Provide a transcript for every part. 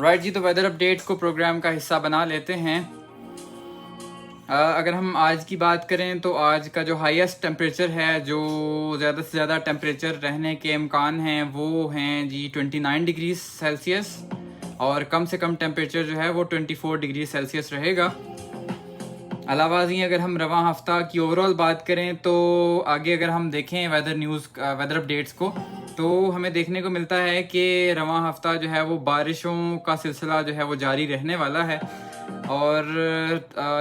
Right جی، تو weather update کو programme کا حصہ بنا لیتے ہیں۔ اگر ہم آج کی بات کریں تو آج کا جو ہائیسٹ ٹیمپریچر ہے، جو زیادہ سے زیادہ ٹیمپریچر رہنے کے امکان ہیں، وہ ہیں جی 29 ڈگری سیلسیس، اور کم سے کم ٹیمپریچر جو ہے وہ 24 ڈگری سیلسیس رہے گا۔ علاوہ ازیں اگر ہم رواں ہفتہ کی اوور آل بات کریں تو آگے اگر ہم دیکھیں ویدر اپڈیٹس کو، تو ہمیں دیکھنے کو ملتا ہے کہ رواں ہفتہ جو ہے وہ بارشوں کا سلسلہ جو ہے وہ جاری رہنے والا ہے، اور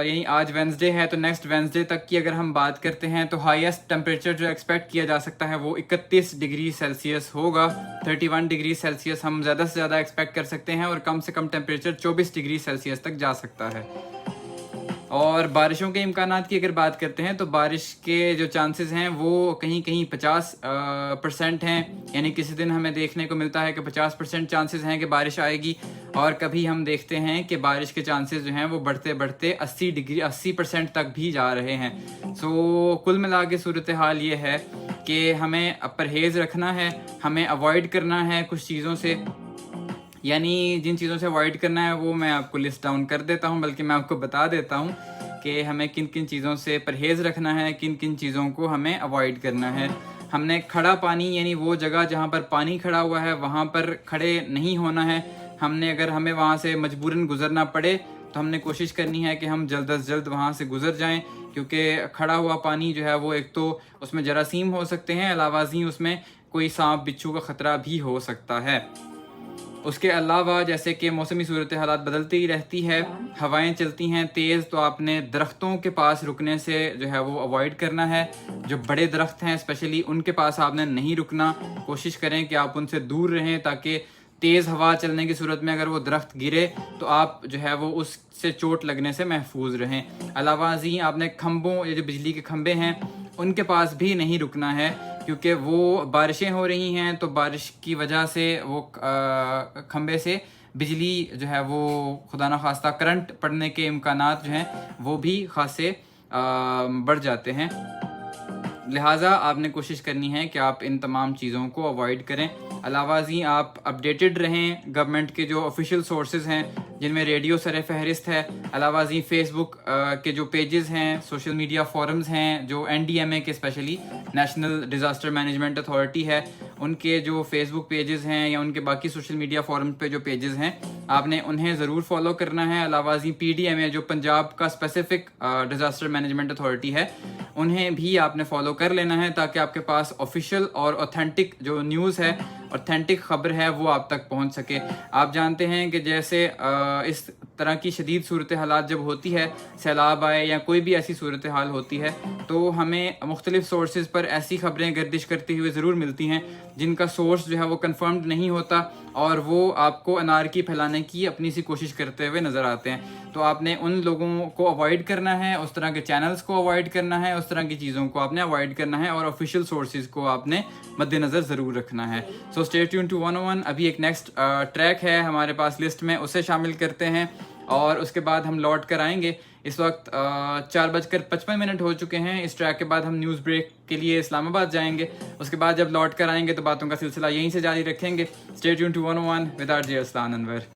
یعنی آج وینسڈے ہے تو نیکسٹ وینسڈے تک کی اگر ہم بات کرتے ہیں تو ہائیسٹ ٹیمپریچر جو ایکسپیکٹ کیا جا سکتا ہے وہ 31 ڈگری سیلسیس ہوگا۔ 31 ڈگری سیلسیس ہم زیادہ سے زیادہ ایکسپیکٹ کر سکتے ہیں، اور کم سے کم ٹیمپریچر 24 ڈگری سیلسیس تک جا سکتا ہے۔ اور بارشوں کے امکانات کی اگر بات کرتے ہیں تو بارش کے جو چانسز ہیں وہ کہیں کہیں 50% ہیں، یعنی کسی دن ہمیں دیکھنے کو ملتا ہے کہ 50% چانسز ہیں کہ بارش آئے گی، اور کبھی ہم دیکھتے ہیں کہ بارش کے چانسز جو ہیں وہ بڑھتے بڑھتے 80% تک بھی جا رہے ہیں۔ سو کل ملا کے صورتحال یہ ہے کہ ہمیں پرہیز رکھنا ہے، ہمیں اوائڈ کرنا ہے کچھ چیزوں سے، یعنی جن چیزوں سے اوائڈ کرنا ہے وہ میں آپ کو لسٹ ڈاؤن کر دیتا ہوں، بلکہ میں آپ کو بتا دیتا ہوں کہ ہمیں کن کن چیزوں سے پرہیز رکھنا ہے، کن کن چیزوں کو ہمیں اوائڈ کرنا ہے۔ ہم نے کھڑا پانی، یعنی وہ جگہ جہاں پر پانی کھڑا ہوا ہے وہاں پر کھڑے نہیں ہونا ہے۔ اگر ہمیں وہاں سے مجبوراً گزرنا پڑے تو ہم نے کوشش کرنی ہے کہ ہم جلد از جلد وہاں سے گزر جائیں، کیونکہ کھڑا ہوا پانی جو ہے وہ ایک تو اس میں جراثیم ہو سکتے ہیں، علاوہ ازیں اس میں کوئی سانپ بچھو کا خطرہ بھی ہو سکتا ہے۔ اس کے علاوہ جیسے کہ موسمی صورتحالات بدلتی ہی رہتی ہے، ہوائیں چلتی ہیں تیز، تو آپ نے درختوں کے پاس رکنے سے جو ہے وہ اوائڈ کرنا ہے۔ جو بڑے درخت ہیں اسپیشلی ان کے پاس آپ نے نہیں رکنا، کوشش کریں کہ آپ ان سے دور رہیں، تاکہ تیز ہوا چلنے کی صورت میں اگر وہ درخت گرے تو آپ جو ہے وہ اس سے چوٹ لگنے سے محفوظ رہیں۔ علاوہ ازیں آپ نے کھمبوں، یہ جو بجلی کے کھمبے ہیں ان کے پاس بھی نہیں رکنا ہے، کیونکہ وہ بارشیں ہو رہی ہیں تو بارش کی وجہ سے وہ کھمبے سے بجلی جو ہے وہ خدا نخواستہ کرنٹ پڑنے کے امکانات جو ہیں وہ بھی خاصے بڑھ جاتے ہیں۔ لہٰذا آپ نے کوشش کرنی ہے کہ آپ ان تمام چیزوں کو اوائڈ کریں۔ علاوہ ازیں آپ اپڈیٹڈ رہیں گورنمنٹ کے جو آفیشیل سورسز ہیں، جن میں ریڈیو سر فہرست ہے، علاوہ ازیں فیس بک کے جو پیجز ہیں، سوشل میڈیا فورمز ہیں جو NDMA کے specially national disaster management authority ہے، ان کے جو فیس بک پیجز ہیں یا ان کے باقی سوشل میڈیا فورم پہ جو پیجز ہیں آپ نے انہیں ضرور فالو کرنا ہے۔ علاوہ ازیں PDMA جو پنجاب کا اسپیسیفک ڈیزاسٹر مینجمنٹ اتھارٹی ہے، انہیں بھی آپ نے فالو کر لینا ہے، تاکہ آپ کے پاس آفیشیل اور اوتھینٹک جو نیوز ہے، اوتھینٹک خبر ہے، وہ آپ تک پہنچ سکے۔ آپ جانتے ہیں کہ جیسے اس طرح کی شدید صورتحالات جب ہوتی ہے، سیلاب آئے یا کوئی بھی ایسی صورتحال ہوتی ہے، تو ہمیں مختلف سورسز پر ایسی خبریں گردش کرتی ہوئے ضرور ملتی ہیں جن کا سورس جو ہے وہ کنفرمڈ نہیں ہوتا، اور وہ آپ کو انارکی پھیلانے کی اپنی سی کوشش کرتے ہوئے نظر آتے ہیں۔ تو آپ نے ان لوگوں کو اوائڈ کرنا ہے، اس طرح کے چینلز کو اوائڈ کرنا ہے، اس طرح کی چیزوں کو آپ نے اوائڈ کرنا ہے، اور آفیشیل سورسز کو آپ نے مد نظر ضرور رکھنا ہے۔ So stay tune to 101۔ ابھی ایک نیکسٹ ٹریک ہے ہمارے پاس لسٹ میں، اسے شامل کرتے ہیں اور اس کے بعد ہم لوٹ کر آئیں گے۔ اس وقت 4:55 ہو چکے ہیں۔ اس ٹریک کے بعد ہم نیوز بریک کے لیے اسلام آباد جائیں گے، اس کے بعد جب لوٹ کر آئیں گے تو باتوں کا سلسلہ یہیں سے جاری رکھیں گے۔ Stay tune to 101 with RJ Arslan Anwar.